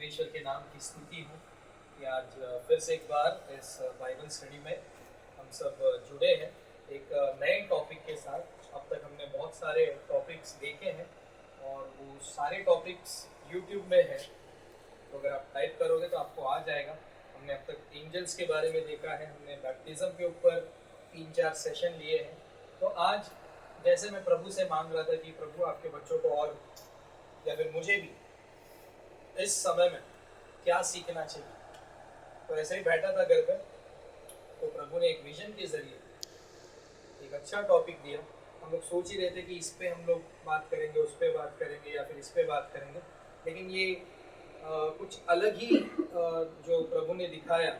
परमेश्वर के नाम की स्तुति हो कि आज फिर से एक बार इस बाइबल स्टडी में हम सब जुड़े हैं एक नए टॉपिक के साथ। अब तक हमने बहुत सारे टॉपिक्स देखे हैं और वो सारे टॉपिक्स यूट्यूब में हैं, तो अगर आप टाइप करोगे तो आपको आ जाएगा। हमने अब तक एंजल्स के बारे में देखा है, हमने बैप्टिज्म के ऊपर 3-4 सेशन लिए हैं। तो आज जैसे मैं प्रभु से मांग रहा था कि प्रभु आपके बच्चों को और या फिर मुझे भी इस समय में क्या सीखना चाहिए, तो ऐसे ही बैठा था घर पर, तो प्रभु ने एक विजन के जरिए एक अच्छा टॉपिक दिया। हम लोग सोच ही रहे थे कि इस पे हम लोग बात करेंगे, उस पे बात करेंगे या फिर इस पे बात करेंगे, लेकिन ये कुछ अलग ही जो प्रभु ने दिखाया।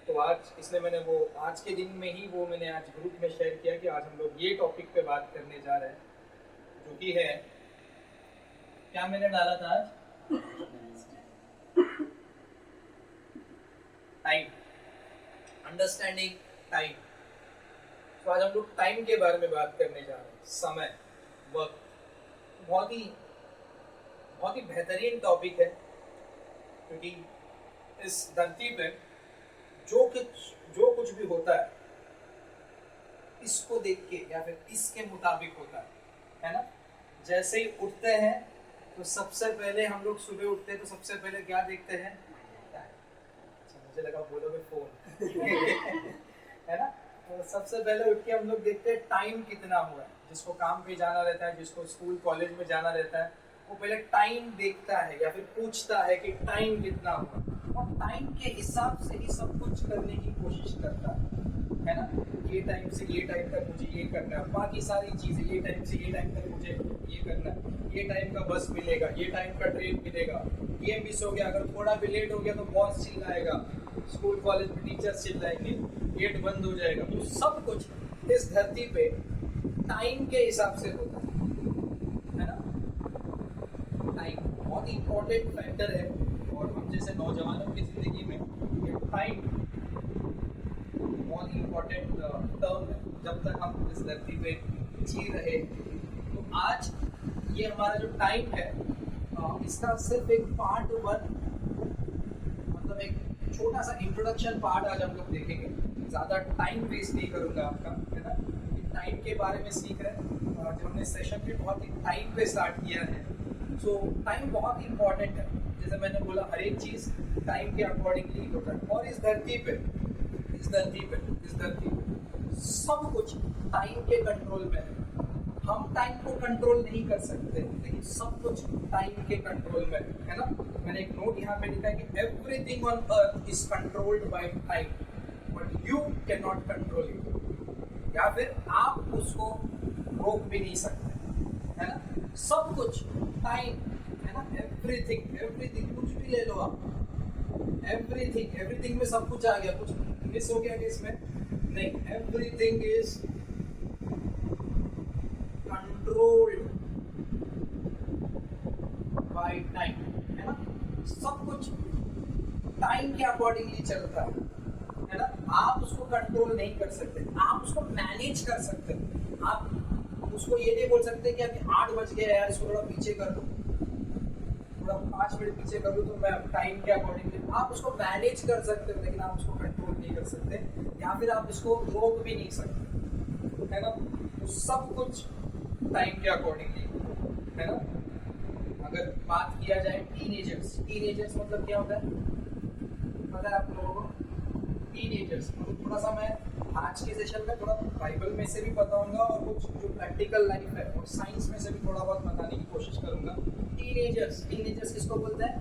तो आज इसलिए मैंने वो आज के दिन में ही वो मैंने आज ग्रुप में शेयर किया कि आज हम लोग ये टॉपिक पे बात करने जा रहे हैं, जो कि है, क्या मैंने डाला था आज, टाइम, अंडरस्टैंडिंग टाइम। तो आज हम लोग टाइम के बारे में बात करने जा रहे हैं, समय, वक्त। बहुत ही बेहतरीन टॉपिक है, क्योंकि इस धरती पे जो कुछ भी होता है इसको देख के या फिर इसके मुताबिक होता है ना। जैसे ही उठते हैं तो सबसे पहले हम लोग सुबह उठते हैं तो सबसे पहले क्या देखते हैं, अच्छा मुझे लगा बोलोगे फोन है ना। तो सबसे पहले उठ के हम लोग देखते हैं टाइम कितना हुआ है। जिसको काम पे जाना रहता है, जिसको स्कूल कॉलेज में जाना रहता है, वो पहले टाइम देखता है या फिर पूछता है कि टाइम कितना हुआ, और टाइम के हिसाब से ही सब कुछ करने की कोशिश करता है ना। ये टाइम से ये टाइम तक मुझे ये करना है, बाकी सारी चीजें ये टाइम से ये टाइम तक मुझे ये करना है, ये टाइम का बस मिलेगा, ये टाइम का ट्रेन मिलेगा, ये मिस हो गया, अगर थोड़ा भी लेट हो गया तो बॉस चिल्लाएगा, स्कूल कॉलेज में टीचर्स चिल्लाएंगे, गेट बंद हो जाएगा। तो सब कुछ इस धरती पे टाइम के हिसाब से होता है ना। टाइम बहुत ही इम्पोर्टेंट फैक्टर है, और हम जैसे नौजवानों की जिंदगी में ये टाइम बहुत ही इम्पोर्टेंट टर्म है। जब तक हम इस धरती पे जी रहे, तो आज ये हमारा जो टाइम है, इसका सिर्फ एक पार्ट 1, मतलब एक छोटा सा इंट्रोडक्शन पार्ट आज हम लोग देखेंगे। ज़्यादा टाइम वेस्ट नहीं करूँगा आपका, है ना। टाइम के बारे में सीख रहे हैं, जो हमने सेशन भी बहुत ही टाइम पे स्टार्ट किया है। सो टाइम बहुत ही इम्पोर्टेंट है। जैसे मैंने बोला, हर एक चीज़ टाइम के अकॉर्डिंगली होता है, और इस धरती पे सब कुछ टाइम के कंट्रोल में है। हम टाइम को कंट्रोल नहीं कर सकते, लेकिन सब कुछ टाइम के कंट्रोल में है ना। मैंने एक नोट यहाँ पे लिखा है कि everything on earth is controlled by time, but you can not control it, या फिर आप उसको रोक भी नहीं सकते, है ना। सब कुछ टाइम है ना। एवरीथिंग कुछ भी ले लो आप, एवरीथिंग में सब कुछ आ गया, कुछ मिस हो गया कि इसमें नहीं। Everything is controlled by time, है ना। सब कुछ टाइम के अकॉर्डिंगली चलता है ना। आप उसको कंट्रोल नहीं कर सकते, आप उसको मैनेज कर सकते हैं। आप उसको ये नहीं बोल सकते कि अभी 8 बज गए यार, इसको थोड़ा पीछे कर दो, थोड़ा 5 मिनट पीछे कर दो, तो मैं टाइम के अकॉर्डिंगली आप उसको मैनेज कर सकते हो, लेकिन आप उसको कंट्रोल नहीं कर सकते, या फिर आप इसको रोक भी नहीं सकते, है ना। तो सब कुछ टाइम के अकॉर्डिंगली, है ना। अगर बात किया जाए टीनेजर्स मतलब क्या होता है पता है आप लोगों को? टीनेजर्स थोड़ा सा मैं आज के सेशन में थोड़ा बाइबल में से भी बताऊंगा, और कुछ जो प्रैक्टिकल लाइफ है और साइंस में से भी थोड़ा बहुत बताने की कोशिश करूंगा। टीनेजर्स किसको बोलते हैं?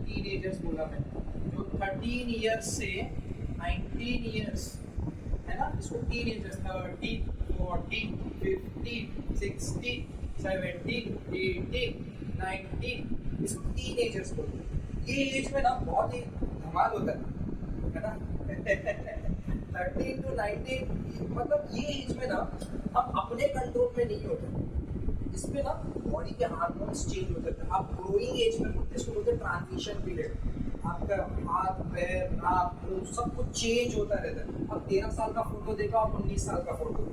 टीनेजर्स बोला मैंने, जो 13 ईयर्स से 19 ईयर्स, है ना, इसको टीनेजर्स। 13, 14, 15, 16, 17, 18, 19, इसको टीनेजर्स बोलते हैं। ये एज में ना बहुत ही धमाल होता है ना। 13 to 19, मतलब ये एज में ना हम अपने कंट्रोल में नहीं होते। इसमें ना बॉडी के हार्मोन्स चेंज होते हैं। आप ग्रोइंग एज में होते हैं, इसको बोलते हैं ट्रांजिशन पीरियड। आपका हाथ, पैर, नाक, मुंह सब कुछ चेंज होता रहता है। अब 13 साल का फोटो देखो, आप 19 साल का फोटो,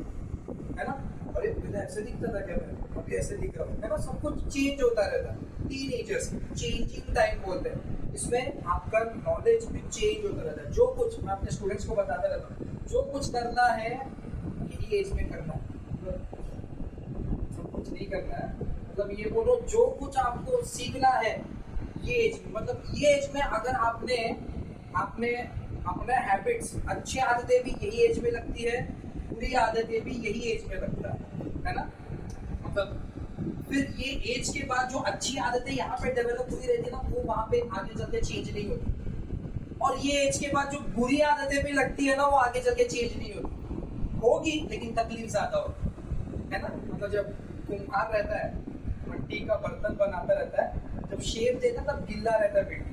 है ना। और अरे पहले ऐसे दिखता था क्या, मैं अभी ऐसे दिख रहा हूँ, है ना। सब कुछ चेंज होता रहता है। टीनेजर्स चेंजिंग टाइम बोलते हैं। इसमें आपका नॉलेज भी चेंज होता रहता है। जो कुछ मैं अपने स्टूडेंट्स को बताता रहता हूँ, जो कुछ करना है यही एज में करना है, सब कुछ नहीं करना है। मतलब ये बोलो, जो कुछ आपको सीखना है ये एज में, मतलब ये एज में अगर आपने आपने अपने हैबिट्स, अच्छी आदतें भी यही एज में लगती है, बुरी आदतें भी यही एज में लगता है ना। मतलब फिर ये एज के बाद जो अच्छी आदतें यहाँ पे डेवलप हुई रहती है ना, वो वहाँ पे आगे चल के चेंज नहीं होती। और ये एज के बाद जो बुरी आदतें भी लगती है ना, वो आगे चल के चेंज नहीं होगी, लेकिन तकलीफ ज्यादा होती है ना। मतलब जब कुम्हार रहता है, मिट्टी का बर्तन बनाता रहता है, जब शेप देता है तब गिल्ला रहता है मिट्टी।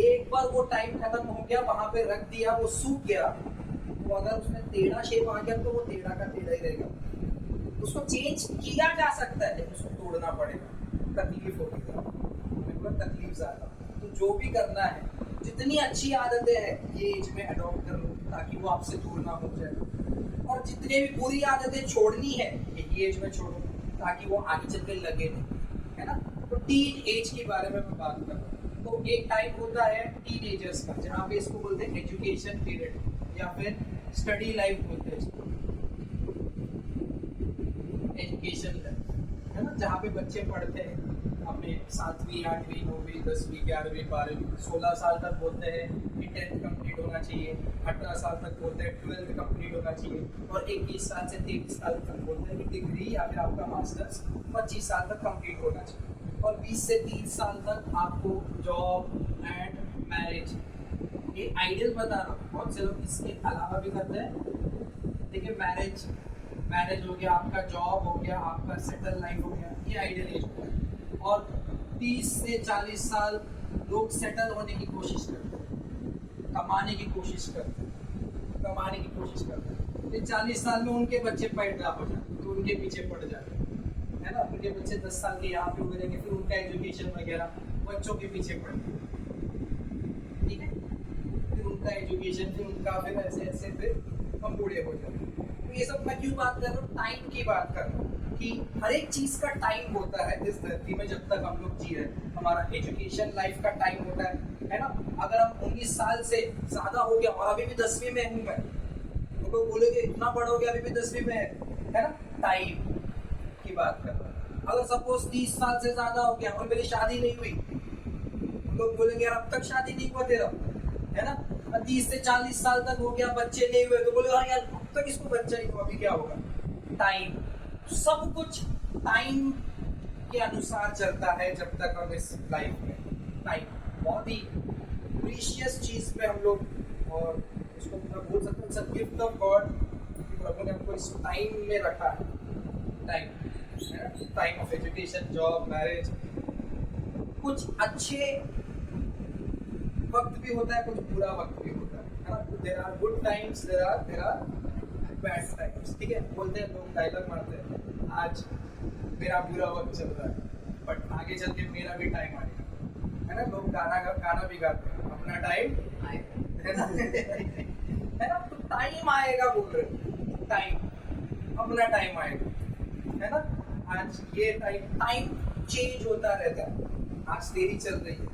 एक बार वो टाइम खत्म हो गया, वहां पे रख दिया, वो सूख गया, तो अगर उसमें टेढ़ा शेप आ गया तो वो टेढ़ा का टेढ़ा ही रहेगा। उसको चेंज किया जा सकता है, लेकिन उसको तोड़ना पड़ेगा, तकलीफ होगी, तकलीफ ज्यादा। तो जो भी करना है, जितनी अच्छी आदतें हैं ये एज में अडॉप्ट कर लो, ताकि वो आपसे दूर ना हो जाए। और जितनी भी बुरी आदतें छोड़नी है ये एज में छोड़ो, ताकि वो आगे चल के लगे नहीं, है ना। तो टीन एज के बारे में मैं बात कर रहा हूँ। तो एक टाइम होता है टीनेजर्स का, जहाँ पे इसको बोलते हैं एजुकेशन पीरियड, या फिर स्टडी लाइफ बोलते हैं इसको, एजुकेशन लाइफ, है ना। जहाँ पे बच्चे पढ़ते हैं अपने 7वीं 8वीं 9वीं 10वीं 11वीं 12वीं, 16 साल तक बोलते हैं कि 10th कंप्लीट होना चाहिए, 18 साल तक बोलते हैं 12th कंप्लीट होना चाहिए, और 21 साल से 23 साल तक बोलते हैं कि डिग्री या फिर आपका मास्टर्स 25 साल तक कंप्लीट होना चाहिए। और 20 से 30 साल तक आपको जॉब एंड मैरिज, ये आइडियल बता रहा हूँ। बहुत से लोग इसके अलावा भी करते हैं। देखिए, मैरिज हो गया, आपका जॉब हो गया, आपका सेटल लाइफ हो गया, ये आइडियल एज होता है। और 30 से 40 साल लोग सेटल होने की कोशिश करते हैं, कमाने की कोशिश करते हैं। फिर 40 साल में उनके बच्चे पैदा हो जाते, तो उनके पीछे पड़ जाते हैं, है ना। उनके बच्चे 10 साल के यहाँ पे हो जाएंगे, फिर उनका एजुकेशन वगैरह बच्चों के पीछे पड़ेंगे, ठीक है। फिर उनका एजुकेशन, फिर उनका, फिर ऐसे फिर हम बूढ़े हो जाएंगे। तो ये सब मैं क्यों बात कर रहा हूँ, टाइम की बात कर रहा हूँ कि हर एक चीज का टाइम होता है इस धरती में। जब तक हम लोग जी रहे हैं, हमारा एजुकेशन लाइफ का टाइम होता है ना। अगर हम 19 साल से ज्यादा हो गया और अभी भी 10वीं में हूँ मैं, तो लोग बोलेंगे इतना बड़ा हो गया अभी भी 10वीं में है ना। टाइम की बात कर रहा हूँ। अगर सपोज 30 साल से ज्यादा हो गया और मेरी शादी नहीं हुई, लोग बोलेंगे यार अब तक शादी नहीं हुआ तेरा, है ना। 30 से 40 साल तक हो गया, बच्चे नहीं हुए, तो बोले यार अब तक इसको बच्चा ही हुआ, अभी क्या होगा। टाइम, सब कुछ टाइम के अनुसार चलता है जब तक हम इस लाइफ में। टाइम बहुत ही प्रीशियस चीज पे हम लोग, और इसको मैं बोल सकता हूँ गिफ्ट ऑफ गॉड, प्रभु ने हमको इस टाइम में रखा है। Time of education, job, marriage. कुछ अच्छे वक्त भी होता है, कुछ बुरा वक्त भी होता है ना। There are good times, there are bad times, ठीक है। बोलते हैं लोग, डायलॉग मारते हैं, आज मेरा बुरा वक्त चल रहा है बट आगे चल के मेरा भी टाइम आएगा, है ना। लोग गाना भी गाते हैं, अपना टाइम आएगा, है ना। तो टाइम आएगा बोल रहे, टाइम, अपना टाइम आएगा, है ना। आज ये टाइम चेंज होता रहता है। आज तेरी चल रही है,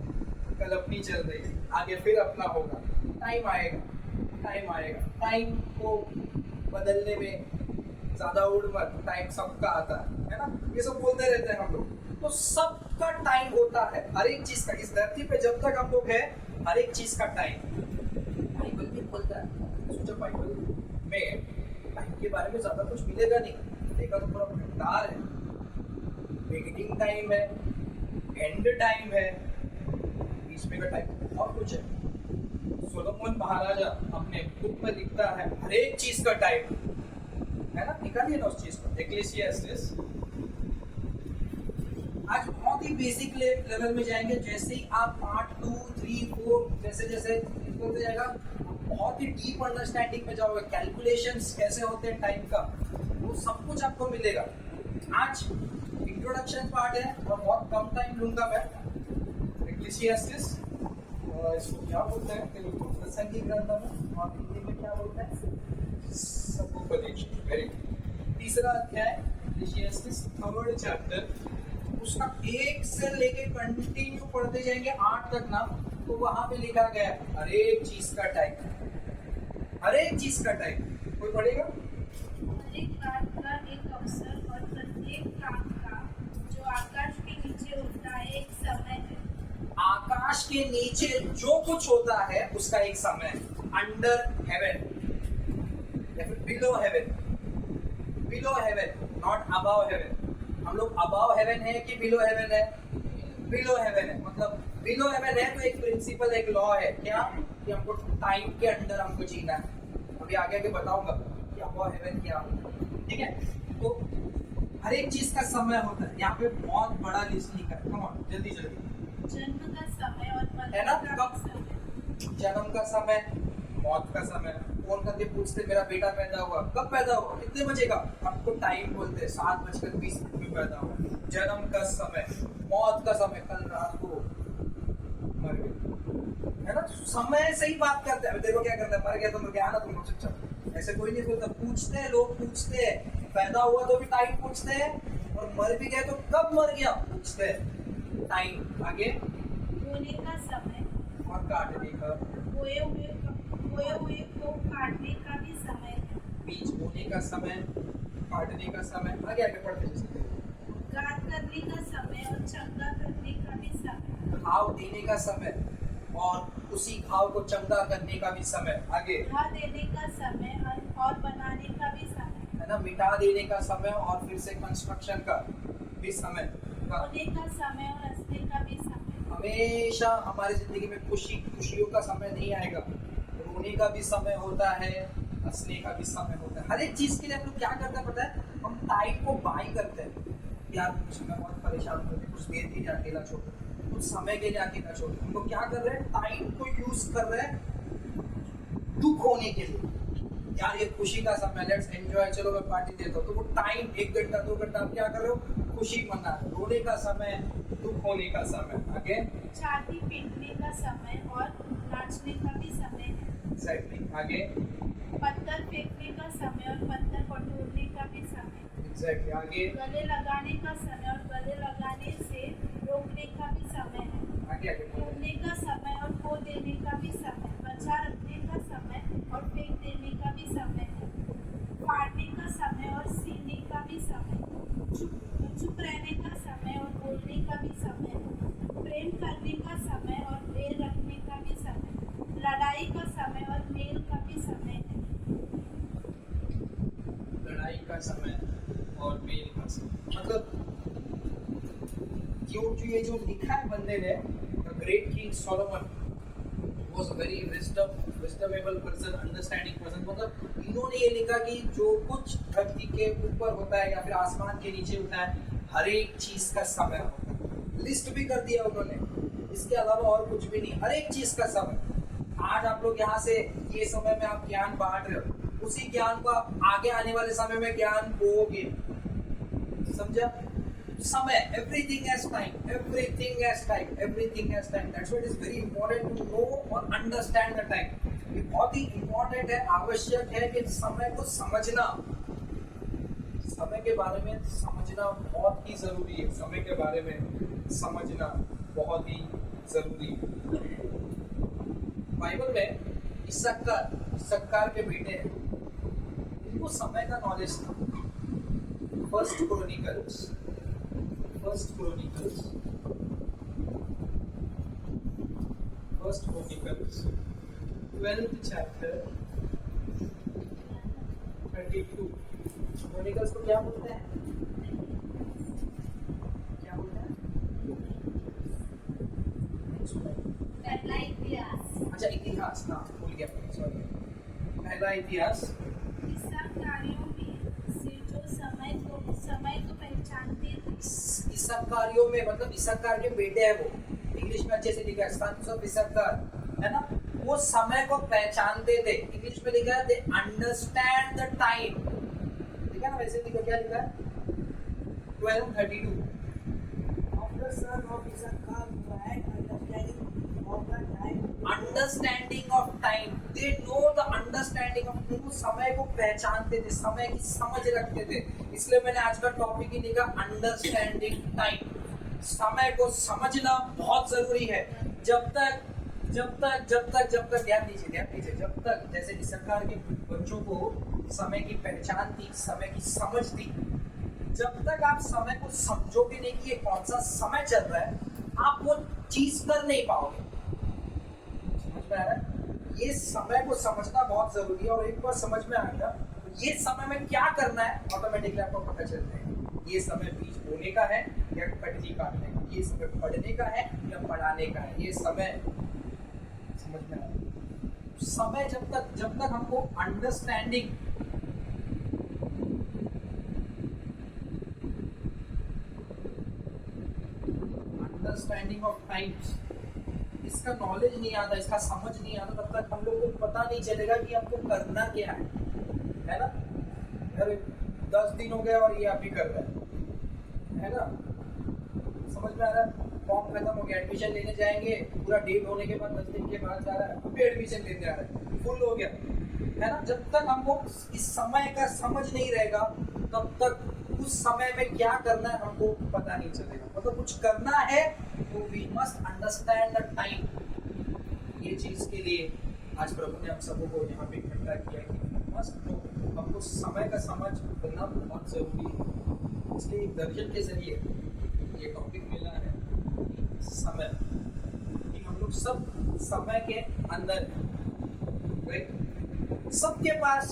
कल अपनी चल रही है, आगे फिर अपना होगा। टाइम आएगा। टाइम को बदलने में ज्यादा उड़ मत, टाइम सबका आता है ना। ये सब बोलते रहते हैं हम लोग। तो सबका टाइम होता है, हर एक चीज का। इस धरती पे जब तक हम लोग हैं, हर एक चीज का टाइम। बाइबल भी बोलता है, सोचो बाइबल में टाइम के बारे में ज्यादा कुछ मिलेगा नहीं, देखा तो पूरा भंडार है। बिगिनिंग टाइम है, एंड टाइम है, बीच में का टाइम और कुछ है। सोलोमन महाराजा अपने बुक में लिखता है हर एक चीज का टाइम, है ना। निकालिए ना उस चीज को, एक्लेसियास्टिस। आज बहुत ही बेसिक लेवल में जाएंगे। जैसे ही आप पार्ट 2, 3, 4 जैसे जैसे होते जाएगा, बहुत ही डीप अंडरस्टैंडिंग में जाओगे। कैलकुलेशंस कैसे होते हैं टाइम का, वो सब कुछ आपको मिलेगा। आज इंट्रोडक्शन पार्ट है और बहुत कम टाइम लूंगा मैं। एक्लेसियास्टिस, इसको क्या बोलते हैं तेलुगु में, प्रसंगी ग्रंथ में, और हिंदी में क्या बोलते हैं, सबोपदेश। Very good. तीसरा अध्याय इक्लेसियास्टिस थर्ड चैप्टर, उसका 1 से लेके कंटिन्यू पढ़ते जाएंगे 8 तक ना, तो वहां पे लिखा गया है हर एक चीज का टाइम, हर एक चीज का टाइम। कोई पढ़ेगा? हर एक बात का एक अवसर और प्रत्येक काम का जो आकाश के नीचे होता है एक समय है। आकाश के नीचे जो कुछ होता है उसका एक समय, अंडर हेवन या फिर below heaven, below heaven not above heaven. हम लोग अबव हेवन है कि बिलो हेवन है? बिलो हेवन है। मतलब बिलो हेवन है तो एक प्रिंसिपल, एक लॉ है क्या, कि हमको टाइम के अंदर हमको जीना है। अभी आगे आगे बताऊंगा कि अबव हेवन क्या होता है, ठीक है। तो हर एक चीज का समय होता है। यहाँ पे बहुत बड़ा लिस्ट लिखा है, कम ऑन जल्दी जल्दी। जन्म का समय और है ना? मरने का कब? समय। जन्म का समय, मौत का समय। फोन करके पूछते मेरा बेटा पैदा हुआ, कब पैदा हुआ, कितने बजे का, आपको टाइम बोलते हैं 7:20 में पैदा हुआ। जन्म का समय, मौत का समय, कल रात को मर गए, है ना? समय से ही बात करते हैं। देखो क्या करते हैं, मर गया तो मर गया ना, तुम लोग चुपचाप, ऐसे कोई नहीं बोलता। पूछते हैं लोग, पूछते हैं पैदा हुआ तो भी टाइम पूछते हैं, और मर भी गए तो कब मर गया पूछते हैं, टाइम। आगे बोने का समय, और काटने का, बोए हुए को काटने का भी समय है। बीज बोने का समय, काटने का समय। आगे आगे पढ़ते चलते। गाद करने का समय और चंगा करने का भी समय। घाव देने का समय और उसी घाव को चंगा करने का भी समय। आगे मिटा देने का समय और बनाने का भी समय। है ना, मिटा देने का समय और फिर से कंस्ट्रक्शन का भी समय। रोने का समय और हंसने का भी समय। हमेशा हमारी जिंदगी में खुशियों का समय नहीं आएगा, रोने का भी समय होता है, हंसने का भी समय होता है। हर एक चीज के लिए हम लोग क्या करते हैं पता है, हम टाइम को बाई करते हैं। यार कुछ मैं बहुत परेशान होते, कुछ देर के लिए अकेला छोड़, कुछ समय के लिए अकेला छोड़। हम लोग क्या कर रहे हैं, टाइम को यूज कर रहे हैं दुख होने के लिए। यार ये खुशी का समय, लेट्स एंजॉय, चलो मैं पार्टी देता हूँ। तो वो टाइम 1 घंटा 2 घंटा आप क्या कर रहे हो, खुशी मना रहे हो। रोने का समय, दुख होने का समय। आगे छाती पीटने का समय और नाचने का भी समय है। एग्जैक्टली। आगे पत्थर फेंकने का समय और पत्थर बटोरने का भी समय। एग्जैक्टली। आगे गले लगाने का समय और गले लगाने से रोकने का भी समय है। आगे आगे घूमने का समय और खो देने का भी समय। बचा रखने का समय और फेंक देने का भी समय है। फाड़ने का समय और सीने का भी समय। चुप रहने का समय और बोलने का भी समय है। प्रेम करने का समय और बैर रखने का भी समय। लड़ाई का समय और मेल का भी समय है। लड़ाई का समय और मेल का समय। मतलब ये जो लिखा है बंदे ने, the great king Solomon was a very wisdomable person, understanding person. मतलब इन्होंने ये लिखा कि जो कुछ धरती के ऊपर होता है या फिर आसमान के नीचे होता है, हर एक चीज का समय होता है। लिस्ट भी कर दिया उन्होंने, इसके अलावा और कुछ भी नहीं, हर एक चीज का समय। आज आप लोग यहाँ से ये समय में आप ज्ञान बांट रहे हो, उसी ज्ञान को आप आगे आने वाले समय में ज्ञान बोगे। समझा? समय, everything has time, everything has time, everything has time. That's why it is very important to know और understand the time. ये बहुत ही important है, आवश्यक है कि समय को समझना, समय के बारे में समझना बहुत ही जरूरी है। समय के बारे में समझना बहुत ही जरूरी है। बाइबल में इसक्कार के बेटे हैं, इनको समय का नॉलेज था। First chronicles 12th chapter 32। Chronicles को क्या बोलते हैं, क्या बोलते हैं? पहला इतिहास। अच्छा इतिहास, हाँ भूल गया, सॉरी। पहला इतिहास। कार्यों में से जो समय को पहचानते थे। इसक्कारियों में मतलब इसक्कार के बेटे हैं वो, इंग्लिश में अच्छे से लिखा है सन्स ऑफ इसक्कार, है ना। वो समय को पहचानते थे, इंग्लिश में लिखा है दे अंडरस्टैंड द टाइम। ठीक है ना, वैसे लिखा, क्या लिखा है 12:32। The son of Issachar who had understanding of the time. Understanding of time, they know the understanding of, वो समय को पहचानते थे, समय की समझ रखते थे। इसलिए मैंने आज का टॉपिक ही लिखा अंडरस्टैंडिंग टाइम। समय को समझना बहुत जरूरी है। जब तक ध्यान दीजिए, जब तक जैसे कि सरकार के बच्चों को समय की पहचान थी, समय की समझ थी, जब तक आप समय को समझोगे नहीं कि ये कौन सा समय चल रहा है, आप वो चीज कर नहीं पाओगे। समझ में आ रहा है? ये समय को समझना बहुत जरूरी है, और एक बार समझ में आ गया तो ये समय में क्या करना है ऑटोमेटिकली आपको पता चल जाएगा। ये समय बीज बोने का है या कटनी काटने का, ये समय पढ़ने का है या पढ़ाने का है, ये समय समझ में आ रहा है। समय जब तक हमको अंडरस्टैंडिंग ऑफ टाइम्स, इसका नॉलेज नहीं आता, इसका समझ नहीं आता, तब तक हम लोग को पता नहीं चलेगा कि हमको करना क्या है ना। अरे 10 दिन हो गए और ये आप ही कर रहे है ना। समझ में आ रहा है? फॉर्म खत्म हो गया, एडमिशन लेने जाएंगे, पूरा डेट होने के बाद 10 दिन के बाद जा रहा है, अभी एडमिशन लेने जा रहा है, फुल हो गया है ना। जब तक हमको इस समय का समझ नहीं रहेगा, तब तक उस समय में क्या करना है हमको पता नहीं चलेगा। मतलब कुछ करना है तो we must understand the time. ये चीज के लिए आज प्रभु ने हम सबों को यहाँ पे इकट्ठा किया कि मस्ट नो, हमको समय का समझ करना बहुत जरूरी है। इसलिए एक दर्शन के जरिए ये टॉपिक मिला है समय, कि हम लोग सब समय के अंदर राइट। सबके पास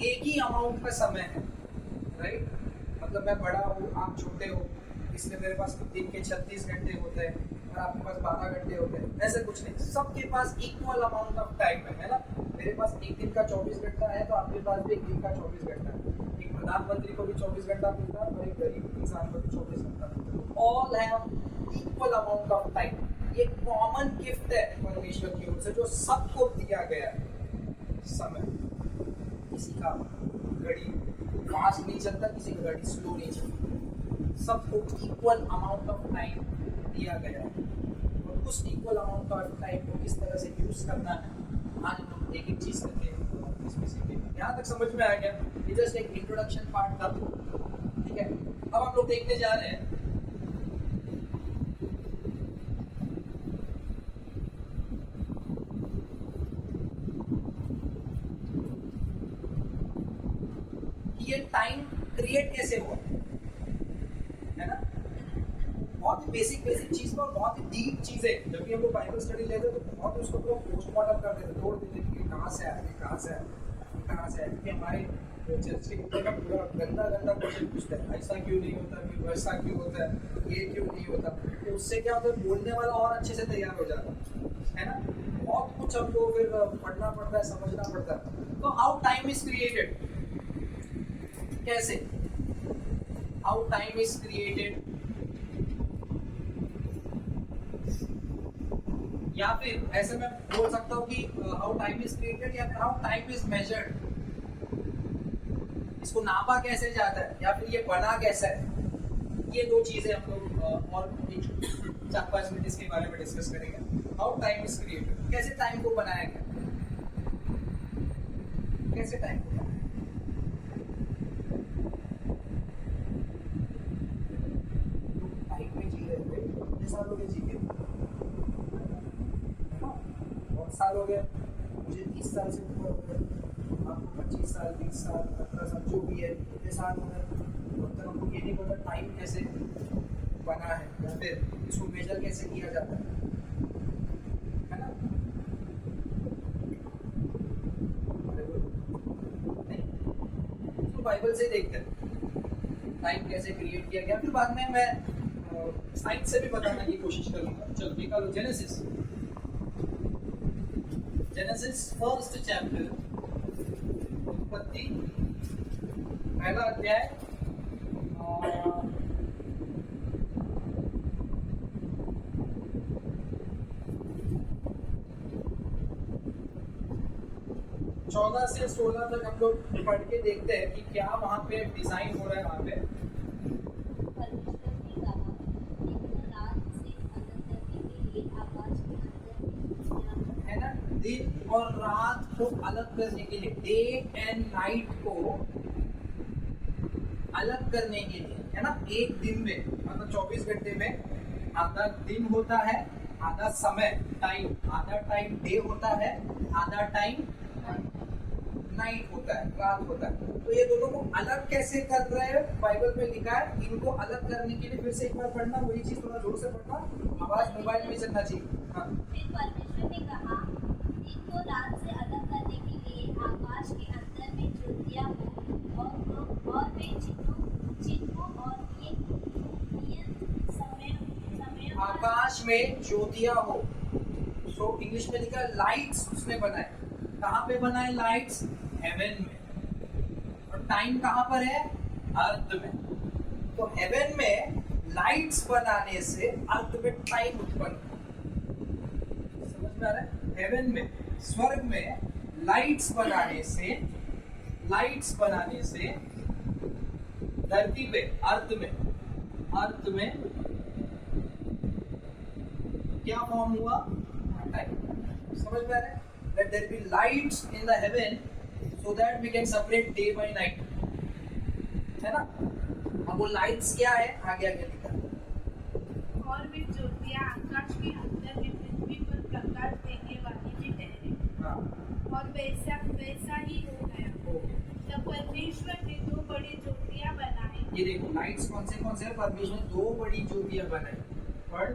एक ही अमाउंट का समय है राइट। मतलब मैं बड़ा हूँ, आप छोटे हो, इसलिए मेरे पास दिन के 36 घंटे होते हैं और आपके पास 12 घंटे होते हैं, ऐसे कुछ नहीं। सबके पास इक्वल अमाउंट ऑफ टाइम है ना। मेरे पास एक दिन का 24 घंटा है, तो आपके पास भी एक दिन का 24 घंटा है। एक प्रधानमंत्री को भी 24 घंटा मिलता है और एक गरीब इंसान को भी 24 घंटा मिलता है। All have equal amount of time. ये कॉमन गिफ्ट है परमेश्वर की ओर से जो सबको दिया गया है। समय किसी का घड़ी फास्ट नहीं चलता, किसी का गाड़ी स्लो नहीं चलती, सबको इक्वल अमाउंट ऑफ टाइम दिया गया है। और उस इक्वल अमाउंट ऑफ टाइम को किस तरह से यूज करना है, आज हम लोग एक एक चीज करके इसमें सीखेंगे। यहाँ तक समझ में आ गया? ये जस्ट एक इंट्रोडक्शन पार्ट था, ठीक है। अब हम लोग देखने जा रहे हैं ये टाइम क्रिएट कैसे हुआ, है ना। बहुत ही बेसिक चीज पर बहुत ही डीप चीज है। जब भी हम लोग बाइबल स्टडी लेते हैं तो बहुत उसको पूरा पोस्टमार्टम कर देते, तोड़ देते कि कहाँ से आया, कहाँ से आया। क्योंकि हमारे चर्च के ऊपर का पूरा गंदा क्वेश्चन पूछता है, ऐसा क्यों नहीं होता, फिर वैसा क्यों होता है, ये क्यों नहीं होता। तो उससे क्या होता है, बोलने वाला और अच्छे से तैयार हो जाता है ना। बहुत कुछ हमको फिर पढ़ना पड़ता है, समझना पड़ता है। तो हाउ टाइम इज क्रिएटेड, कैसे हाउ टाइम इज क्रिएटेड, या फिर ऐसे मैं बोल सकता हूँ कि हाउ टाइम इज क्रिएटेड या फिर हाउ टाइम इज मेजर्ड। इसको नापा कैसे जाता है या फिर ये बना कैसा है। ये दो चीजें हम लोग और 4-5 मिनट इसके बारे में डिस्कस करेंगे। हाउ टाइम इज क्रिएटेड, कैसे टाइम को बनाया गया, कैसे टाइम को बनाया। टाइम में जी रहे थे, कितने साल हो गए जी के, बहुत साल हो गए। मुझे 30 साल से ऊपर हो गए, आपको 25 साल, 20 साल, 18 साल, जो भी है, कितने साल हो गए। तब तक हमको ये नहीं पता टाइम कैसे बना है या फिर इसको मेजर कैसे किया जाता है ना। तो बाइबल से देखते हैं टाइम कैसे क्रिएट किया गया, फिर बाद में मैं साइंस से भी बताने की कोशिश करूंगा। चलो निकालो जेनेसिस फर्स्ट चैप्टर, उत्पत्ति पहला अध्याय, चौदह से 16 तक हम लोग पढ़ के देखते हैं कि क्या वहाँ पे डिजाइन हो रहा है। वहाँ पे दिन और रात को अलग करने के लिए, डे एंड नाइट को अलग करने के लिए, है ना, एक दिन में मतलब 24 घंटे में आधा दिन होता है, आधा समय टाइम, आधा टाइम डे होता है, आधा टाइम नाइट होता है, रात होता है। तो ये दोनों को अलग कैसे कर रहे हैं, बाइबल में लिखा है। इनको अलग करने के लिए फिर से एक बार पढ़ना, वही चीज थोड़ा जोर से पढ़ना, आवाज मोबाइल में चलना चाहिए। हाँ, फिर परमेश्वर ने कहा, दिन को रात से अलग करने के लिए आकाश के अंदर में ज्योतियां हो और वे चिन्हों और नियत समय आकाश में ज्योतियां हो। सो इंग्लिश में लिखा है लाइट्स उसने बनाए। कहाँ पे बनाए लाइट्स? हेवन में। और टाइम कहाँ पर है? अर्थ में। तो हेवन में लाइट्स बनाने से अर्थ में टाइम उत्पन्न हो। समझ में आ रहा है? हेवन में, स्वर्ग में लाइट्स बनाने से धरती पे, अर्थ में क्या फॉर्म हुआ? टाइम। समझ में आ रहा है? Let there be lights in the heaven so that we can separate day by night, है ना? अब वो लाइट्स क्या है, आगे लिखा है। और वे ज्योतियां आकाश के अंदर में पृथ्वी पर प्रकाश देने वाली भी ठहरे। हाँ, और वैसा ही हो गया। तब परमेश्वर ने दो बड़ी ज्योतियां बनाई। ये देखो लाइट्स कौन से हैं? परमेश्वर ने दो बड़ी ज्योतियां बनाई। पर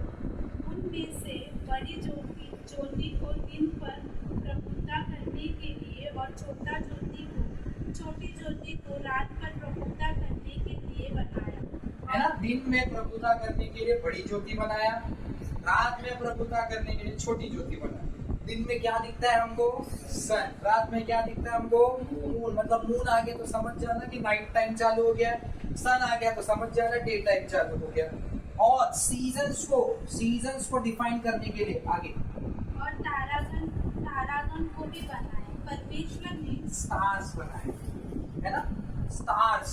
उनमें से बड़ी ज्योति को दिन पर प्रभुता करने के लिए और छोटी ज्योति को रात पर प्रभुता करने के लिए बनाया। है ना, दिन में प्रभुता करने के लिए बड़ी ज्योति बनाया, रात में प्रभुता करने के लिए छोटी ज्योति बनाया। दिन में क्या दिखता है हमको? सन। रात में क्या दिखता है हमको? मून। मतलब मून आ गया तो समझ जाना कि नाइट टाइम चालू हो गया, सन आ गया तो समझ जाना डे टाइम चालू हो गया। और सीजन्स को डिफाइन करने के लिए आगे और तारागण को भी बनाए। परमेश्वर ने स्टार्स बनाए, है ना। स्टार्स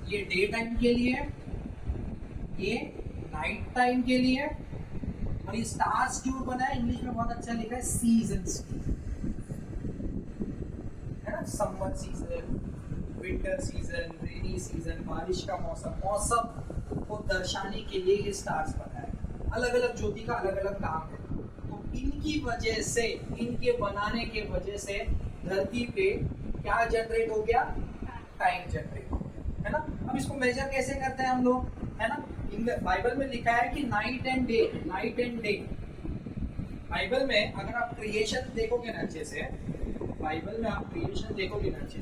ये डे टाइम के लिए, ये नाइट टाइम के लिए। और ये स्टार्स क्यों बनाए? इंग्लिश में बहुत अच्छा लिखा है, सीजन्स, है ना। Summer season, winter season, rainy season, बारिश का मौसम को दर्शाने के लिए ये स्टार्स बनाए। अलग अलग ज्योति का अलग अलग काम है। तो इनकी वजह से, इनके बनाने के वजह से धरती पे क्या जनरेट हो गया? टाइम जनरेट हो गया, है ना। अब इसको मेजर कैसे करते हैं हम लोग, है ना। बाइबल में लिखा है कि नाइट एंड डे। बाइबल में अगर आप क्रिएशन देखोगे ना अच्छे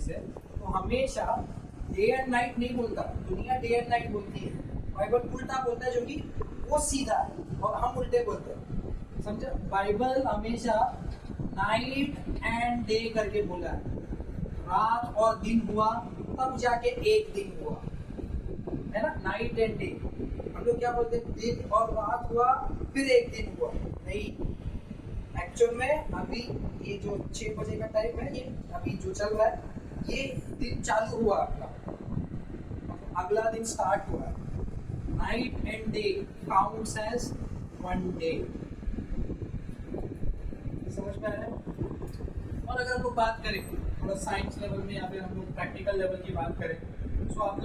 से, तो हमेशा डे एंड नाइट नहीं बोलता। दुनिया डे एंड नाइट बोलती है, बाइबल उल्टा बोलता है, जो कि वो सीधा है और हम उल्टे बोलते हैं। समझा? बाइबल हमेशा नाइट एंड डे करके बोला है। रात और दिन हुआ तब जाके एक दिन हुआ, है ना। नाइट एंड डे हम लोग क्या बोलते हैं? दिन और रात हुआ फिर एक दिन हुआ। नहीं, एक्चुअल में अभी ये जो 6 बजे का टाइम है, ये अभी जो चल रहा है, ये दिन चालू हुआ आपका, अगला दिन स्टार्ट हुआ। Night and day counts as one day. समझ में आ रहा है? और अगर हम लोग बात करें थोड़ा साइंस लेवल में या फिर हम लोग प्रैक्टिकल लेवल की बात करें, तो आप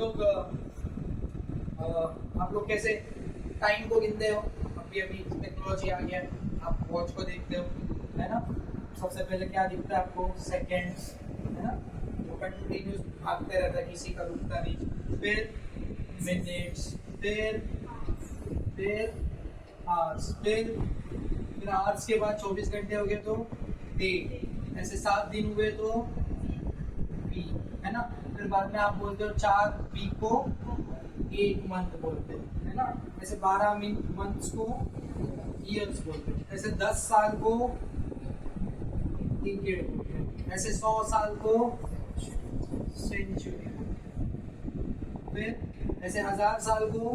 लोग कैसे टाइम को गिनते हो? अभी टेक्नोलॉजी आ गया, आप वॉच को देखते हो, है ना। सबसे पहले क्या दिखता है आपको? सेकेंड्स, है ना, जो कंटिन्यूस भागते रहता है, किसी का रुकता नहीं। फिर मिनट्स, फिर आवर्स, फिर आवर्स के बाद 24 घंटे हो गए तो डे, ऐसे 7 दिन हुए तो वीक, है ना। फिर बाद में आप बोलते हो 4 वीक को 1 मंथ बोलते हैं, है ना। ऐसे 12 मंथ्स को ईयर्स बोलते हैं, ऐसे 10 साल को डिकेड बोलते हैं, ऐसे 100 साल को सेंचुरी, फिर ऐसे 1000 साल को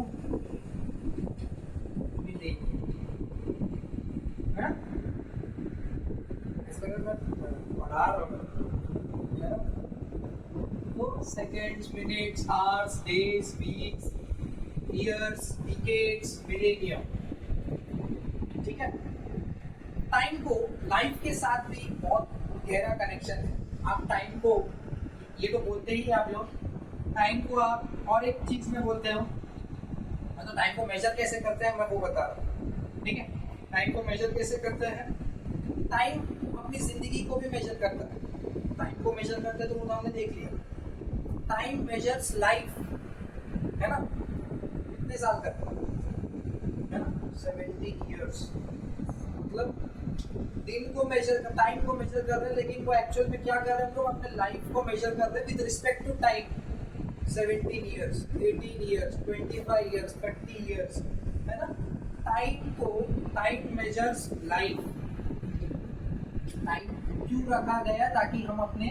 मिलेनियम, है ना। ऐसे अगर मैं पढ़ा रहा हूँ तो seconds, minutes, hours, days, weeks, years, decades, millennium, ठीक है। टाइम को लाइफ के साथ भी बहुत गहरा कनेक्शन है। आप टाइम को, ये तो बोलते ही आप लोग टाइम को आप और एक चीज में बोलते हो, तो टाइम को मेजर कैसे करते हैं मैं वो बता रहा हूँ, ठीक है। टाइम को मेजर कैसे करते हैं, टाइम अपनी जिंदगी को भी मेजर करता है। टाइम को मेजर करते हैं तो वो हमने देख लिया, टाइम मेजर्स लाइफ, है ना। कितने साल का है ना, 70 years, मतलब दिन को मेजर कर, टाइम को मेजर कर रहे हैं, लेकिन वो एक्चुअल में क्या कर रहे हैं, हम लोग अपने लाइफ को मेजर कर रहे हैं with respect to time. 17 years, 18 years, 25 years, 30 years, है ना। Time measures life. टाइम क्यों रखा गया, ताकि हम अपने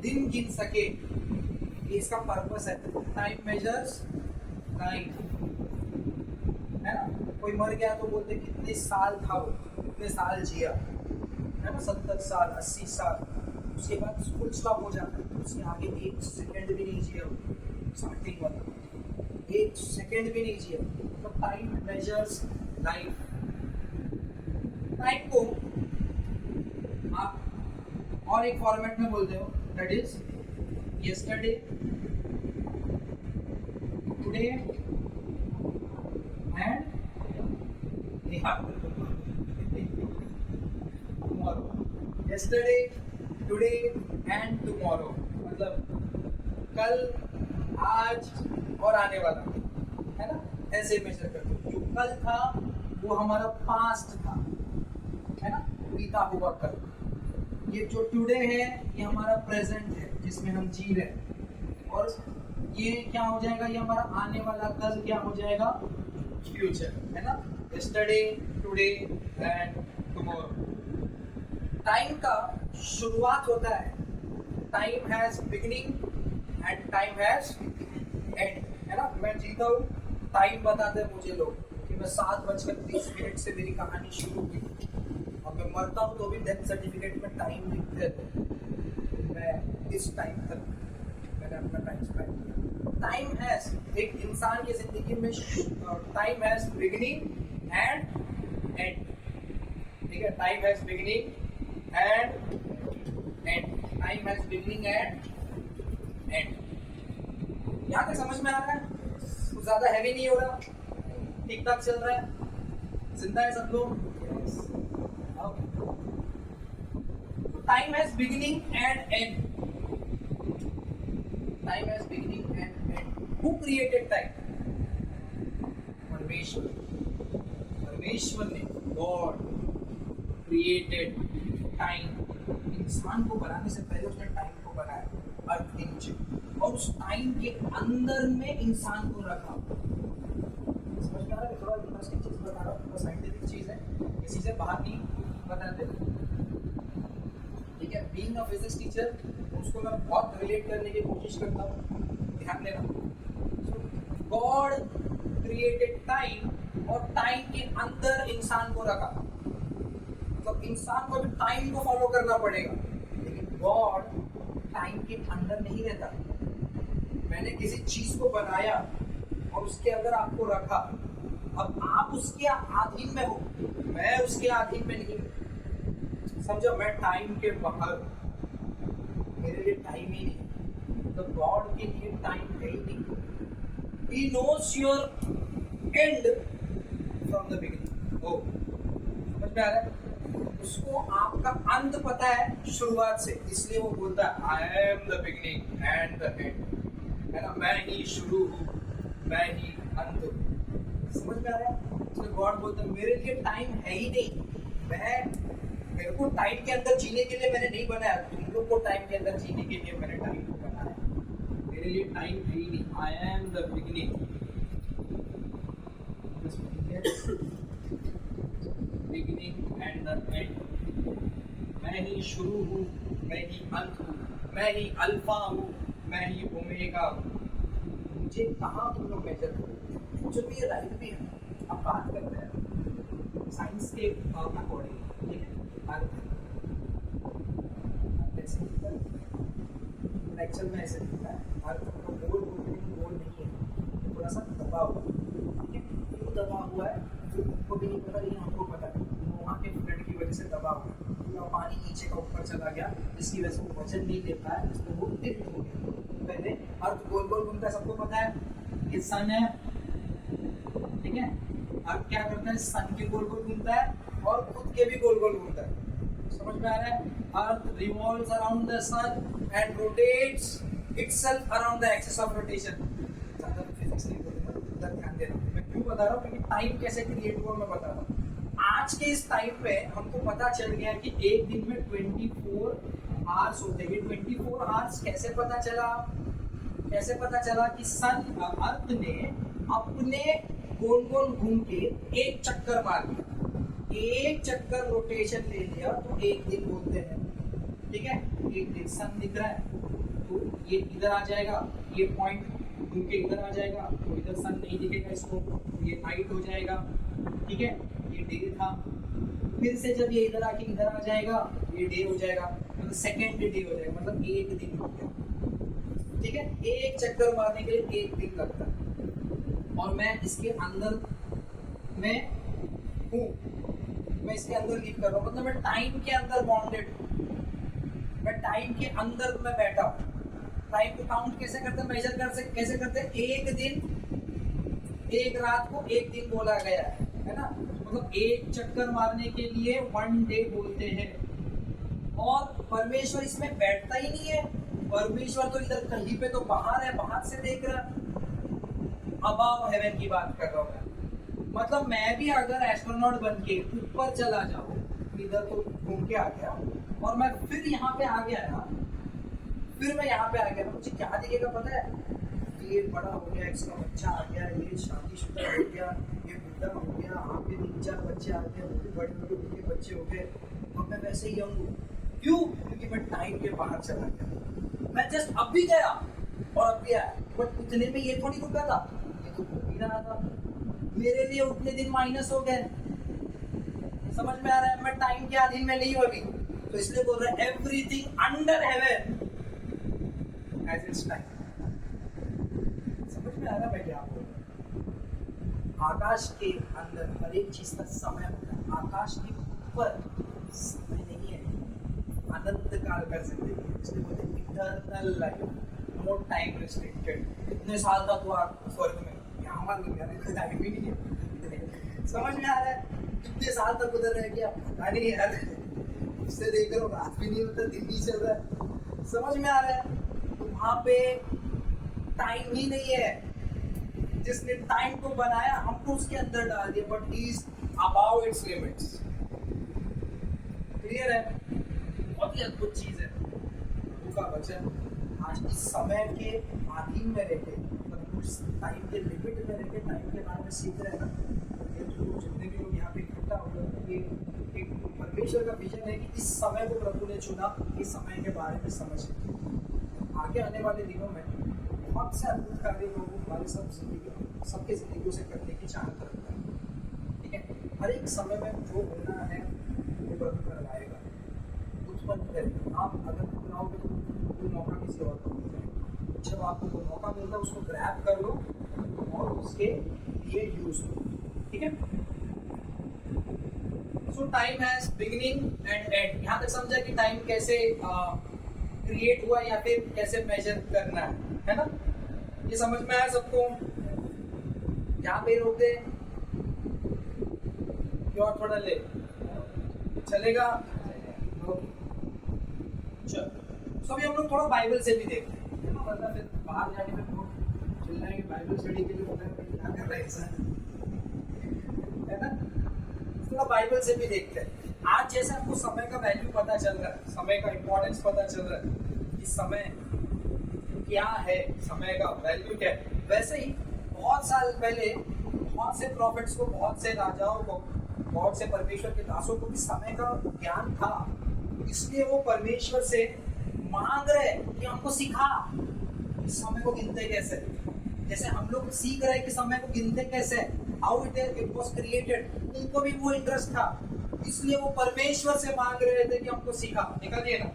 दिन गिन सके, ये इसका पर्पस है। टाइम मेजर्स लाइफ, है ना। कोई मर गया तो बोलते कितने साल था वो, कितने साल जिया, है ना, 70 साल 80 साल, उसके बाद फुल स्टॉप हो जाता है, उसके आगे एक सेकंड भी नहीं जिया, स्टार्टिंग वाला एक सेकंड भी नहीं जिया। तो टाइम मेजर्स लाइफ। टाइम को आप और एक फॉर्मेट में बोलते हो, that is yesterday, today and tomorrow। yesterday, today and tomorrow, मतलब कल, आज और आने वाला, है ना, ऐसे मेजर करते हो। जो कल था वो हमारा पास्ट था, है ना, बीता हुआ कल। ये जो टुडे है ये हमारा प्रेजेंट है, जिसमें हम जी रहे हैं, और ये क्या हो जाएगा, ये हमारा आने वाला कल क्या हो जाएगा, फ्यूचर, है ना। yesterday, today and tomorrow। Time का शुरुआत होता है, time has beginning and time has and, है ना। मैं जीता हूँ, टाइम बताते हैं मुझे लोग कि मैं 7:30 से मेरी कहानी शुरू हुई, और मैं मरता हूँ तो भी डेथ सर्टिफिकेट में टाइम लिखते थे, मैं इस टाइम तक मैंने अपना टाइम स्पेंड किया। टाइम हैज, एक इंसान की जिंदगी में time has beginning and and, ठीक है। Time has beginning and and, time has beginning and and. यहाँ तक समझ में आ रहा है, कुछ ज्यादा हैवी नहीं हो रहा, ठीक ठाक चल रहा है, जिंदा है सब लोग। Time has beginning and and, time has beginning and and. Who created time? परमेश्वर। परमेश्वर ने, गॉड क्रिएटेड टाइम। इंसान को बनाने से पहले उसने टाइम को बनाया, अर्थ के नीचे, और उस टाइम के अंदर में इंसान को रखा। समझ में आ रहा है? थोड़ा इंटरेस्टिंग चीज बता रहा हूँ, थोड़ा साइंटिफिक चीज है, ये चीजें बाहर नहीं बताते, ठीक है। बीइंग अ फिजिक्स टीचर, उसको मैं बहुत रिलेट करने की कोशिश करता हूँ, ध्यान देना। गॉड क्रिएटेड टाइम, और टाइम के अंदर इंसान को रखा, तो इंसान को भी टाइम को फॉलो करना पड़ेगा, लेकिन गॉड टाइम के अंदर नहीं रहता। मैंने किसी चीज को बनाया और उसके अंदर आपको रखा, अब आप उसके अधीन में हो, मैं उसके अधीन में नहीं हूं। समझो, मैं टाइम के बाहर, मेरे लिए टाइम ही नहीं, तो गॉड के लिए टाइम है ही नहीं। He knows your end from the beginning। ओ, समझ में आ रहा है? उसको आपका अंत पता है शुरुआत से, इसलिए वो बोलता है I am the beginning and the end, है ना। मैं ही शुरू हूँ, मैं ही अंत हूँ। समझ में आ रहा है? तो गॉड बोलता है मेरे लिए टाइम है ही नहीं, मेरे को टाइम के अंदर जीने के लिए मैंने नहीं बनाया, तुम लोग को टाइम के अंदर जीने के लिए मैंने टाइम को बनाया, मेरे लिए टाइम है ही नहीं। I am the beginning, beginning and the end. मैं ही शुरू हूँ, मैं ही अंत हूँ, मैं ही अल्फा हूँ, मैं ही ओमेगा हूँ। मुझे कहाँ तुम लोग मेजर करो? जो भी ये राइट भी है, अब बात करते हैं साइंस के अकॉर्डिंग, ठीक है। एक्चुअल में ऐसे दिखता है, अर्थ को गोल बोलते हैं, गोल नहीं है, थोड़ा सा दबा हुआ, ठीक है। क्यों दबा हुआ है उनको भी नहीं पता, लेकिन हमको पता है, वहाँ के फ्लड की वजह से दबा हुआ है, पूरा पानी नीचे का ऊपर चला गया, जिसकी वजह से वो वजन नहीं ले पाया, इसलिए वो टिल्ट हो गया। पहले अर्थ गोल गोल घूमता है, सबको पता है ये सन है, ठीक है। अर्थ क्या करता है, सन के गोल गोल घूमता है और खुद के भी गोल गोल घूमता है। समझ में आ रहा है? Earth revolves around the sun and rotates itself around the axis of rotation. ज्यादा फिजिक्स नहीं बोलूंगा, उधर ध्यान देना। मैं क्यों बता रहा हूँ, क्योंकि टाइम कैसे क्रिएट हुआ मैं बता रहा हूँ। आज के इस टाइम पे हमको पता चल गया कि एक दिन में 24 आवर्स होते हैं। 24 आवर्स कैसे पता चला? कैसे पता चला कि सन अर्थ ने अपने गोल गोल घूम के एक चक्कर मार लिया, एक चक्कर रोटेशन ले लिया तो एक दिन बोलते हैं, ठीक है। एक दिन सन दिख रहा है तो ये इधर आ जाएगा, ये पॉइंट घूम के इधर आ जाएगा तो इधर सन नहीं दिखेगा इसको, तो ये नाइट हो जाएगा, ठीक है। ये डे था, फिर से जब ये इधर आके इधर आ जाएगा ये डे हो जाएगा, मतलब सेकेंड डे हो जाएगा, मतलब एक दिन हो गया, ठीक है। एक चक्कर मारने के लिए एक दिन लगता है और मैं इसके अंदर मैं हूँ, मैं इसके अंदर लिव कर रहा हूँ, मतलब मैं टाइम के अंदर बॉन्डेड हूँ, मैं टाइम के अंदर में बैठा हूँ। टाइम को काउंट कैसे करते हैं, मेजर कैसे करते हैं? एक दिन, एक रात को एक दिन बोला गया है ना। मतलब एक चक्कर मारने के लिए 1 डे बोलते हैं। और परमेश्वर इसमें बैठता ही नहीं है, परमेश्वर तो इधर कहीं पे तो बाहर है, बाहर से देख रहा। अबाव हेवन की बात कर रहा हूँ मैं। मतलब मैं भी अगर एस्ट्रोनॉट बन के ऊपर चला जाऊँ, इधर तो घूम के आ गया और मैं फिर यहाँ पे आ गया ना, फिर मैं यहाँ पे आ गया, मुझे क्या दिखेगा पता है? ये बड़ा हो गया, इसका बच्चा आ गया, ये शादीशुदा हो गया, ये बुढ़ा हो गया, आप भी 3-4 बच्चे आ गए, वो भी बड़े बड़े उनके बच्चे हो गए, और मैं वैसे ही यंग हूँ। क्यों? क्योंकि मैं टाइम के बाहर चला गया। मैं जस्ट अब भी गया और अब भी आया, बट उतने में ये थोड़ी रुका था, ये तो घूम ही रहा था। मेरे लिए उतने दिन माइनस हो गए। समझ में आ रहा है? मैं टाइम के अधीन में नहीं हूँ अभी, तो इसलिए बोल रहा है everything under heaven as its time. समझ में आ रहा है मैं क्या बोल रहा हूँ? आकाश के अंदर हर एक चीज का समय होता है। आकाश के ऊपर समय नहीं है, अनंत काल कर सकते हैं, इसलिए बोलते हैं eternal life, no time restricted. इतने साल तक तो आप स्वर्ग में, यहाँ मान लो यार टाइम ही नहीं है। समझ में आ रहा है? कितने साल तक उधर रह गया पता नहीं यार, उससे देख रहा हूँ रात भी नहीं होता, दिन भी चल रहा है। समझ में आ रहा है? वहां पे टाइम ही नहीं है। जिसने टाइम को बनाया हमको उसके अंदर डाल दिया, but he is above its limits. Clear है? बहुत ही अद्भुत चीज है। प्रभु का वचन आज इस समय के अधीन में रहते, मतलब उस टाइम के लिमिट में रहते, टाइम के बारे में सीख रहे हैं ना। ये जो जितने भी लोग यहाँ पे इकट्ठा हो गए, ये एक परमेश्वर का विजन है कि इस समय को प्रभु ने चुना, इस समय के बारे में समझे। आगे आने वाले दिनों में बहुत से अद्भुत कार्य प्रभु हमारे सबके जिंदगियों से करने की चाहत रखता है, ठीक है। हर एक समय में जो होना है वो प्रभु करवाएगा, उत्पन्न करेगा। आप अगर घबराओगे तो कोई मौका किसी और को मिल जाएगा। जब आपको कोई मौका मिलता है उसको ग्रैब कर लो और उसके लिए यूज करो, ठीक है। सो time has beginning and and. यहाँ तक समझा कि टाइम कैसे क्रिएट हुआ या फिर कैसे मेजर करना है ना? ये समझ में आया सबको? यहाँ पे रोक दे और थोड़ा ले चलेगा। चलो तो अभी हम लोग थोड़ा बाइबल से भी देखते हैं, मतलब फिर बाहर जाने में लोग चिल्लाएंगे बाइबल स्टडी के लिए, पता है क्या कर रहे हैं है ना? थोड़ा बाइबल से भी देखते हैं। आज जैसे आपको समय का वैल्यू पता चल रहा है, समय का इम्पोर्टेंस पता चल रहा है कि समय क्या है, समय का वैल्यू क्या है, वैसे ही बहुत साल पहले बहुत से प्रॉफिट्स को, बहुत से राजाओं को, बहुत से परमेश्वर के दासों को भी समय का ज्ञान था। इसलिए वो परमेश्वर से मांग रहे कि हमको सिखा समय को गिनते कैसे। जैसे हम लोग सीख रहे हैं कि समय को गिनते कैसे, हाउ इट वाज क्रिएटेड, उनको भी वो इंटरेस्ट था। इसलिए वो परमेश्वर से मांग रहे थे कि हमको सिखा। निकालिए ना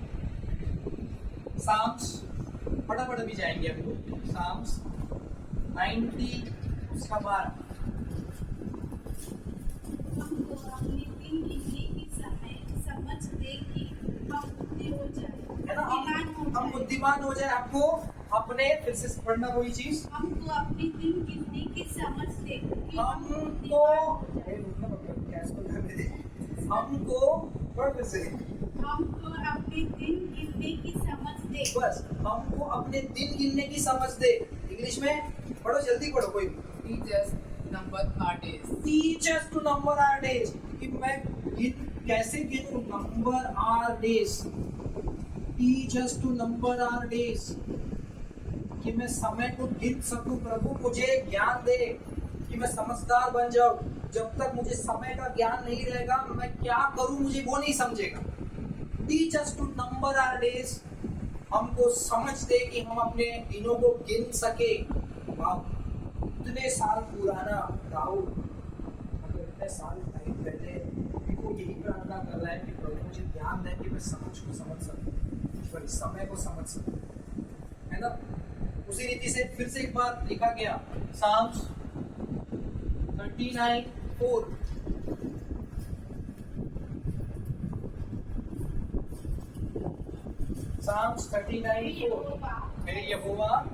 साम्स, फटाफट भी जाएंगे अभी तो। साम्स 90 उसका 12। हमको अपने दिन गिनने के समय समझ दे कि हम बुद्धि हो जाए, है ना, बुद्धिमान हो हम जाए। बुद्धिमान हो जाए। आपको अपने, फिर से पढ़ना वही चीज, हमको अपनी दिन गिनने की समझ दे कि हम हमको, बुद्धिमान हो जाए। ए, रुकना मतलब क्या इसको ध्यान दे। हमको, पढ़ फिर से, हमको अपने दिन गिनने की समझ दे। बस हमको अपने दिन गिनने की समझ दे। इंग्लिश में पढ़ो, जल्दी पढ़ो कोई भी। Teach us number our days. Teach us to number our days, कि मैं कैसे गिनूं, number our days. Teach us to number our days, कि मैं समय को गिन सकूं। प्रभु मुझे ज्ञान दे कि मैं समझदार बन जाऊं। जब तक मुझे समय का ज्ञान नहीं रहेगा, मैं क्या करूं मुझे वो नहीं समझेगा। Teach us to number our days, हमको समझ दे कि हम अपने दिनों को गिन सके। वाह, इतने साल पुराना दाऊद, मतलब इतने साल टाइम पहले वो यही प्रार्थना कर रहा है कि प्रभु मुझे ज्ञान दे कि मैं समझ सकूं, पर इस समय को समझ सकूं, है ना। उसी रीति से फिर से एक बार लिखा गया, साम्स 39:4, साम्स 39:4, यहोवा, मेरे यहोवा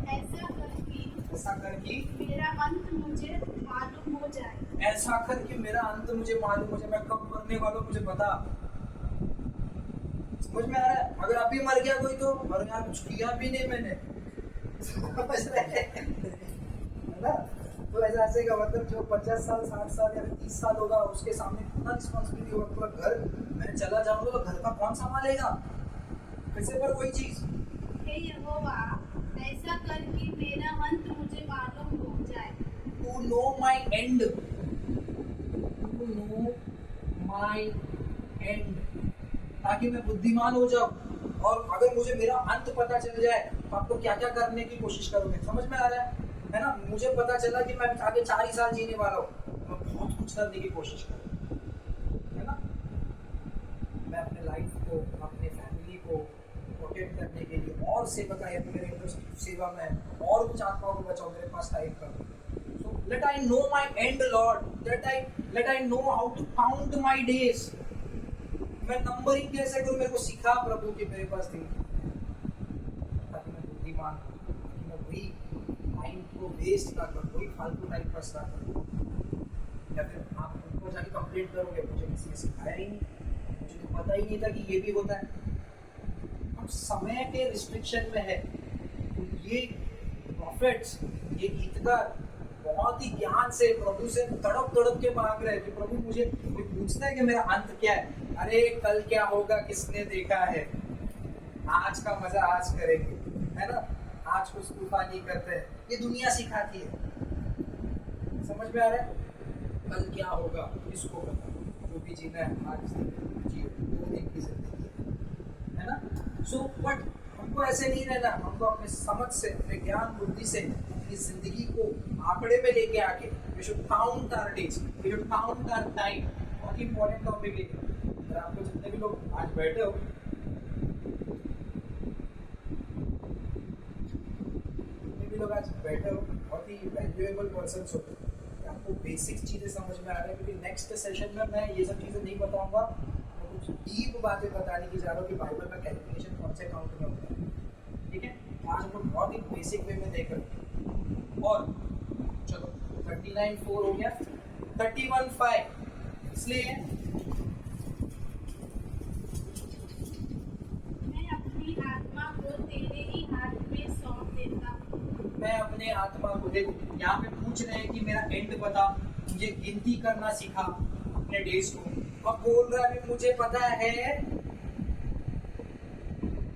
ऐसा कर कि मेरा अंत मुझे मालूम हो जाए। ऐसा कर कि मेरा अंत मुझे मालूम हो जाए। मैं कब मरने वाला हूं मुझे बता। समझ में आ रहा है? अगर अभी मर गया कोई तो, और यार कुछ किया भी नहीं मैंने, समझ रहे हैं? है ना। तो ऐसा ऐसे का मतलब जो 50 साल 60 साल या 30 साल होगा, उसके सामने कितना रिस्पॉन्सिबिलिटी होगा। पूरा घर, मैं चला जाऊंगा तो घर का कौन संभालेगा। फिर से पर वही चीज, हे यहोवा, ऐसा कर कि मेरा अंत मुझे मालूम हो जाए। to know my end, to know my end, ताकि मैं बुद्धिमान हो जाऊं। और अगर मुझे मेरा अंत पता चल जाए तो आपको क्या क्या करने की कोशिश करोगे। समझ में आ रहा है ना। मुझे पता चला कि मैं आगे 4 ही साल जीने वाला हूँ, मैं बहुत कुछ करने की कोशिश करूँ, है ना। मैं अपने लाइफ को, अपने फैमिली को प्रोटेक्ट करने के लिए और सेवका या मेरे इंटरेस्ट सेवा में और कुछ आत्माओं को बचाओ, मेरे पास टाइम करो। So let I know my end, Lord. Let I know how to count my days. मैं नंबरिंग कैसे करूं, मेरे को सिखा प्रभु कि मेरे पास दिन, ताकि मैं बुद्धिमान, ताकि मैं वही टाइम को वेस्ट ना करूं, वही फालतू टाइम पास ना करूं। या फिर आप उनको जाके कंप्लेंट करोगे, मुझे किसी ने सिखाया ही नहीं, मुझे तो पता ही नहीं था कि ये भी होता है। हम समय के रिस्ट्रिक्शन में है। तो ये प्रॉफिट्स, ये गीतकार बहुत ही ज्ञान से प्रभु से तड़प के मांग रहे हैं कि प्रभु मुझे पूछना है कि मेरा अंत क्या है। अरे कल क्या होगा किसने देखा है, आज का मजा आज करेंगे, है ना। आज कुछ तूफानी करते हैं, ये दुनिया सिखाती है। समझ में आ रहा है? कल क्या होगा इसको पता, जो भी जीना है आज जियो, 2 दिन की जिंदगी है ना। सो बट हमको ऐसे नहीं रहना। हमको अपने समझ से, अपने ज्ञान बुद्धि से अपनी जिंदगी को आंकड़े में लेके आके, we should count our days, we should count our time. बहुत ही इंपॉर्टेंट टॉपिक है। अगर आपको जितने भी लोग आज बैठे हो, जितने भी लोग आज बैठे हो, बहुत ही वैल्यूएबल पर्सन्स हो। आपको बेसिक चीजें समझ में आ रही है, क्योंकि नेक्स्ट सेशन में मैं ये सब चीजें नहीं बताऊंगा। मैं कुछ डीप बातें बताने की जा रहा हूँ कि बाइबल का कैलकुलेशन कौन से काउंट में होता है। ठीक है, आज हम लोग बहुत ही बेसिक वे में देख रहे हैं। और चलो 39:4 हो गया, 31:5, इसलिए मैं अपनी आत्मा को तेरे ही हाथ में सौंप देता हूँ। मैं अपने आत्मा को, देखो यहाँ पे पूछ रहे हैं कि मेरा एंड बता, मुझे गिनती करना सिखा अपने डेज को। अब बोल रहा है मुझे पता है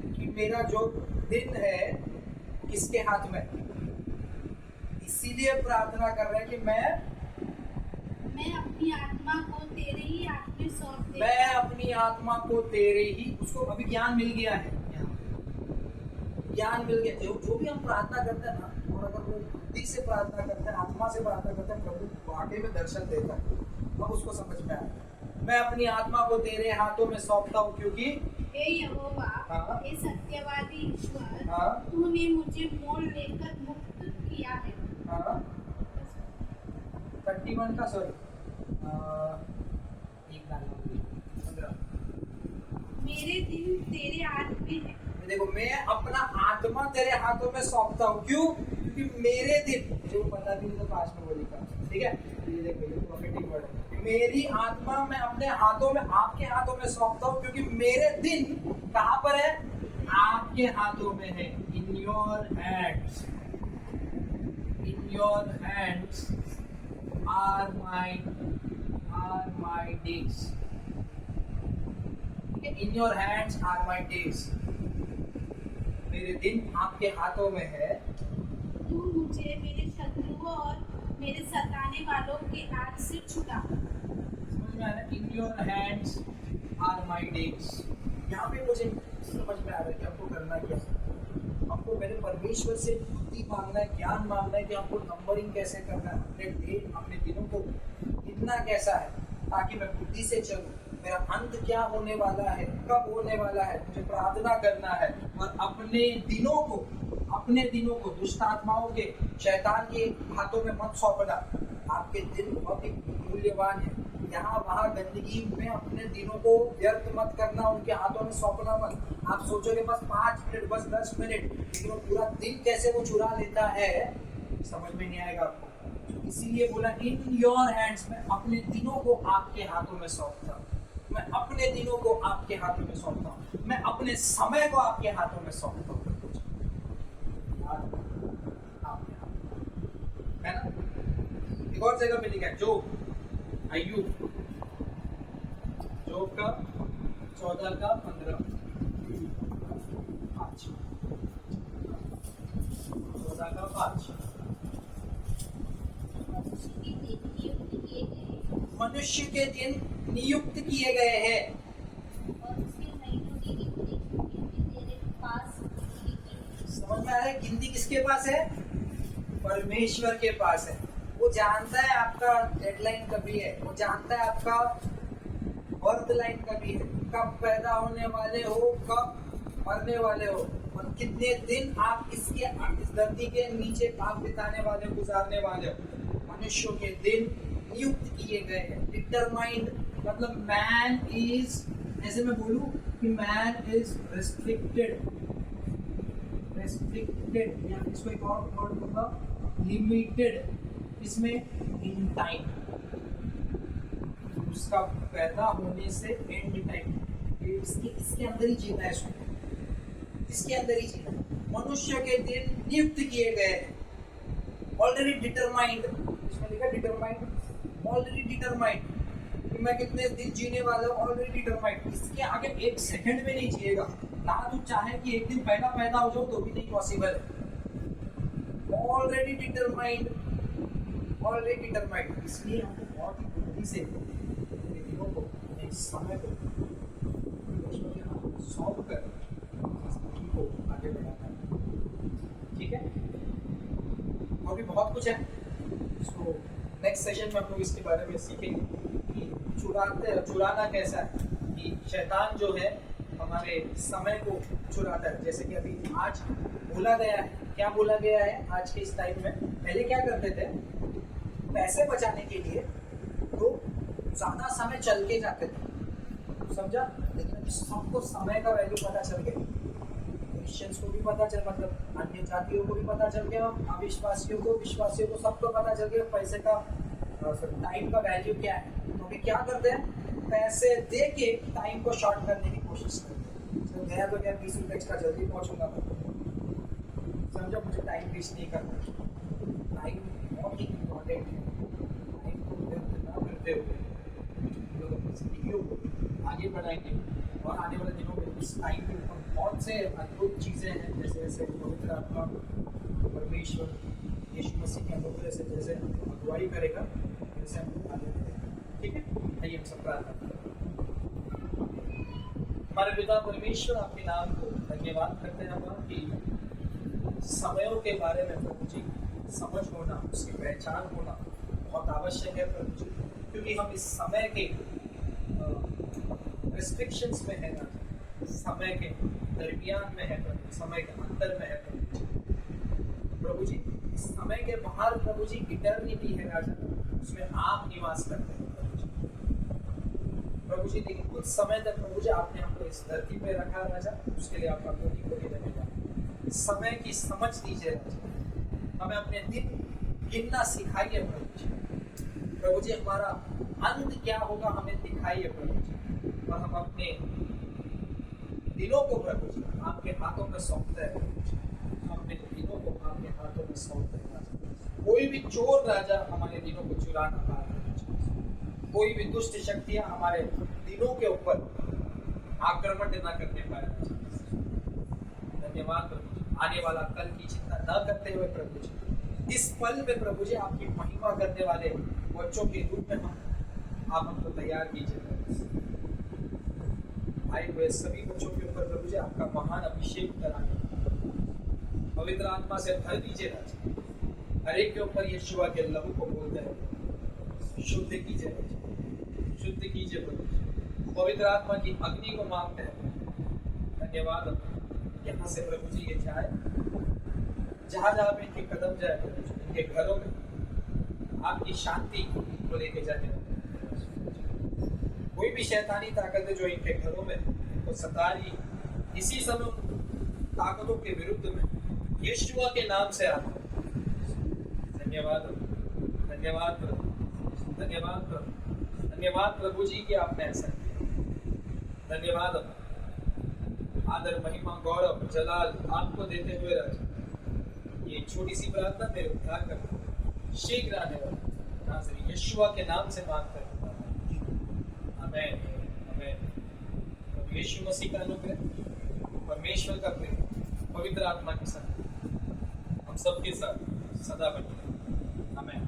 कि मेरा जो दिन है किसके हाथ में, इसीलिए प्रार्थना कर रहे हैं कि मैं अपनी आत्मा को तेरे ही हाथ में सौंप देता मैं अपनी आत्मा को तेरे ही, उसको अभी ज्ञान मिल गया है, ज्ञान मिल गया। जो भी हम प्रार्थना करते हैं ना, और अगर वो बुद्धि से प्रार्थना करते हैं, आत्मा से प्रार्थना करते हैं, प्रभु वाकई में दर्शन देता है। अब उसको समझ में आया, मैं अपनी आत्मा को तेरे हाथों में सौंपता हूँ, क्योंकि हे यहोवा, हाँ। हे सत्यवादी ईश्वर, हाँ। तूने मुझे मोल लेकर मुक्त किया है। 31 का, सॉरी, एक डाल 15, मेरे दिन तेरे हाथ में है। देखो, मैं अपना आत्मा तेरे हाथों में सौंपता हूँ। क्यों? क्योंकि मेरे दिन, मुझे वो पता भी नहीं तो पास में वो लिखा, ठीक है, ये देखो ये प्रोफेटिक वर्ड है। मेरी आत्मा मैं अपने हाथों में, आपके हाथों में सौंपता हूँ, क्योंकि मेरे दिन कहाँ पर है? आपके हाथों में है। In your hands, in your hands are my days. In your hands are my days, मेरे दिन आपके हाथों में है। तू मुझे मेरे शत्रुओं और मेरे सताने वालों के हाथ से छुड़ा। समझ में आ रहा है? In your hands are my days. यहाँ पे मुझे समझ में आ रहा है कि आपको करना क्या है। आपको मेरे परमेश्वर से बुद्धि मांगना है, ज्ञान मांगना है कि आपको नंबरिंग कैसे करना है, अपने डे, अपने दिनों को कितना कैसा है, ताकि मैं बुद्धि से चलूं। मेरा अंत क्या होने वाला है, कब होने वाला है, मुझे प्रार्थना करना है। और अपने दिनों को दुष्ट आत्माओं के, शैतान के हाथों में मत सौंपना। आपके दिन बहुत ही मूल्यवान है। यहाँ वहाँ गंदगी में अपने दिनों को व्यर्थ मत करना, उनके हाथों में सौंपना मत। आप सोचोगे बस 5 मिनट, बस 10 मिनट, लेकिन वो पूरा दिन कैसे वो चुरा लेता है, समझ में नहीं आएगा आपको। इसीलिए बोला इन योर हैंड्स, में अपने दिनों को आपके हाथों में सौंपता हूँ। मैं अपने दिनों को आपके हाथों में सौंपता हूँ। मैं अपने समय को आपके हाथों में सौंपता हूँ। है ना? एक और जगह पे लिखा है जोब, अय्यूब, जोब का 14 का 15, 5, 14 का 5। मनुष्य के दिन नियुक्त किए गए हैं और उसके महीनों की गिनती तेरे पास लिखी है। समझ में आ रहा है? गिनती किसके पास है? परमेश्वर के पास है। वो जानता है आपका डेडलाइन कभी है, वो जानता है आपका बर्थ लाइन कभी है, कब पैदा होने वाले हो, कब मरने वाले हो, और कितने दिन आप इस धरती के नीचे आप बिताने वाले, गुजारने वाले हो। मनुष्यों के दिन नियुक्त किए गए हैं। डिटरमाइंड मतलब मैन इज, ऐसे मैं बोलूं कि मैन इज रेस्ट्रिक्टेड, या इसको एक और वर्ड दूंगा, लिमिटेड। इसमें इन टाइम, उसका पैदा होने से एंड टाइम, इसके अंदर ही जीना है, इसके अंदर ही जीना है। मनुष्य के दिन नियुक्त किए गए हैं, ऑलरेडी डिटरमाइंड। इसमें लिखा डिटरमाइंड, ऑलरेडी डिटरमाइंड कि मैं कितने दिन जीने वाला हूँ, ऑलरेडी डिटरमाइंड। इसके आगे एक सेकंड में नहीं जिएगा। ना तू चाहे कि एक दिन पहला पैदा हो जाओ तो भी नहीं पॉसिबल है। Already determined, already determined. इसलिए हमको बहुत ही बुद्धि से अपने दिनों को, अपने समय को सौंप कर जिंदगी को आगे बढ़ाना है। ठीक है? और भी बहुत कुछ है, इसको नेक्स्ट सेशन में हम लोग इसके बारे में सीखेंगे कि चुराना कैसा है, कि शैतान जो है हमारे समय को चुराता है। जैसे कि अभी आज बोला गया है, क्या बोला गया है आज के इस टाइम में, पहले क्या करते थे, पैसे बचाने के लिए तो ज्यादा समय चल के जाते थे, समझा? लेकिन अभी सबको समय का वैल्यू पता चल गया। क्रिश्चियंस को भी पता चल, मतलब अन्य जातियों को भी पता चल गया, अविश्वासियों को, विश्वासियों को, सबको पता चल गया पैसे का, टाइम का वैल्यू क्या है। तो अभी क्या करते हैं, पैसे दे के टाइम को शॉर्ट करने की कोशिश करते हैं। तो गया तो क्या 20 रुपये एक्स्ट्रा जल्दी पहुंचूंगा, समझो, मुझे टाइम वेस्ट नहीं करना। टाइम बहुत ही इम्पोर्टेंट है। टाइम को व्यर्थ ना करते हुए लोग अपनी जिंदगियों को आगे बढ़ाएंगे, और आने वाले दिनों में इस टाइम के ऊपर बहुत से अद्भुत चीज़ें हैं, जैसे जैसे पवित्र आत्मा परमेश्वर यीशु मसीह के अनुग्रह से जैसे अगुवाई करेगा, जैसे हम आगे बढ़ेंगे। ठीक है? आइए हम सब प्रार्थना करें। हमारे पिता परमेश्वर, आपके नाम को धन्यवाद करते हैं हम कि समयों के बारे में प्रभु जी समझ होना, उसकी पहचान होना बहुत आवश्यक है प्रभु जी, क्योंकि हम इस समय के रिस्ट्रिक्शंस में है ना, समय के दरमियान में है प्रभु, समय के अंदर में है प्रभु जी। इस समय के बाहर प्रभु जी इटर्निटी है राजा, उसमें आप निवास करते हैं प्रभु प्रभु जी, लेकिन कुछ समय तक प्रभु जी आपने हमको इस धरती पे रखा राजा, उसके लिए आपका कोटि कोटि धन्यवाद। समय की समझ दीजिए राजा, हमें अपने दिन गिनना सिखाइए प्रभु जी। प्रभु जी हमारा अंत क्या होगा हमें दिखाइए प्रभु जी, और हम अपने दिनों को प्रभु जी आपके हाथों में सौंपते हैं प्रभु जी, अपने दिनों को आपके हाथों में सौंपते हैं राजा। कोई भी चोर राजा हमारे दिनों को चुरा ना पाए, कोई भी दुष्ट शक्तियां हमारे दिनों के ऊपर आक्रमण न करने पाए। धन्यवाद प्रभु जी, आने वाला कल की चिंता न करते हुए प्रभु जी इस पल में प्रभु जी आपकी महिमा करने वाले बच्चों के रूप में आप हमको तैयार कीजिए। आए हुए सभी बच्चों के ऊपर प्रभु जी आपका महान अभिषेक कराने, पवित्र आत्मा से भर दीजिए राजा। हर एक के ऊपर यीशुआ के लहू को बोलते हैं, शुद्ध कीजिए राजा, शुद्ध कीजिए प्रभु जी। पवित्र आत्मा की अग्नि को मांगते हैं। धन्यवाद, यहाँ से प्रभु जी ये जाए, जहाँ जहाँ पे इनके कदम जाए प्रभु जी, इनके घरों में आपकी शांति को लेके जाते हैं। कोई भी शैतानी ताकत है जो इनके घरों में वो सता रही, इसी समय उन ताकतों के विरुद्ध में यीशुआ के नाम से आता। धन्यवाद, धन्यवाद प्रभु, धन्यवाद प्रभु, धन्यवाद प्रभु जी कि आपने ऐसा किया। धन्यवाद, आदर महिमा गौरव जलाल आपको देते हुए राजा, ये छोटी सी प्रार्थना मेरे उद्धार कर शीघ्र आने वाले नाज़री यीशुआ के नाम से मांगते हैं। आमेन, आमेन। प्रभु यीशु मसीह का अनुग्रह, परमेश्वर का प्रेम, पवित्र आत्मा के साथ हम सबके साथ सदा बने। आमेन।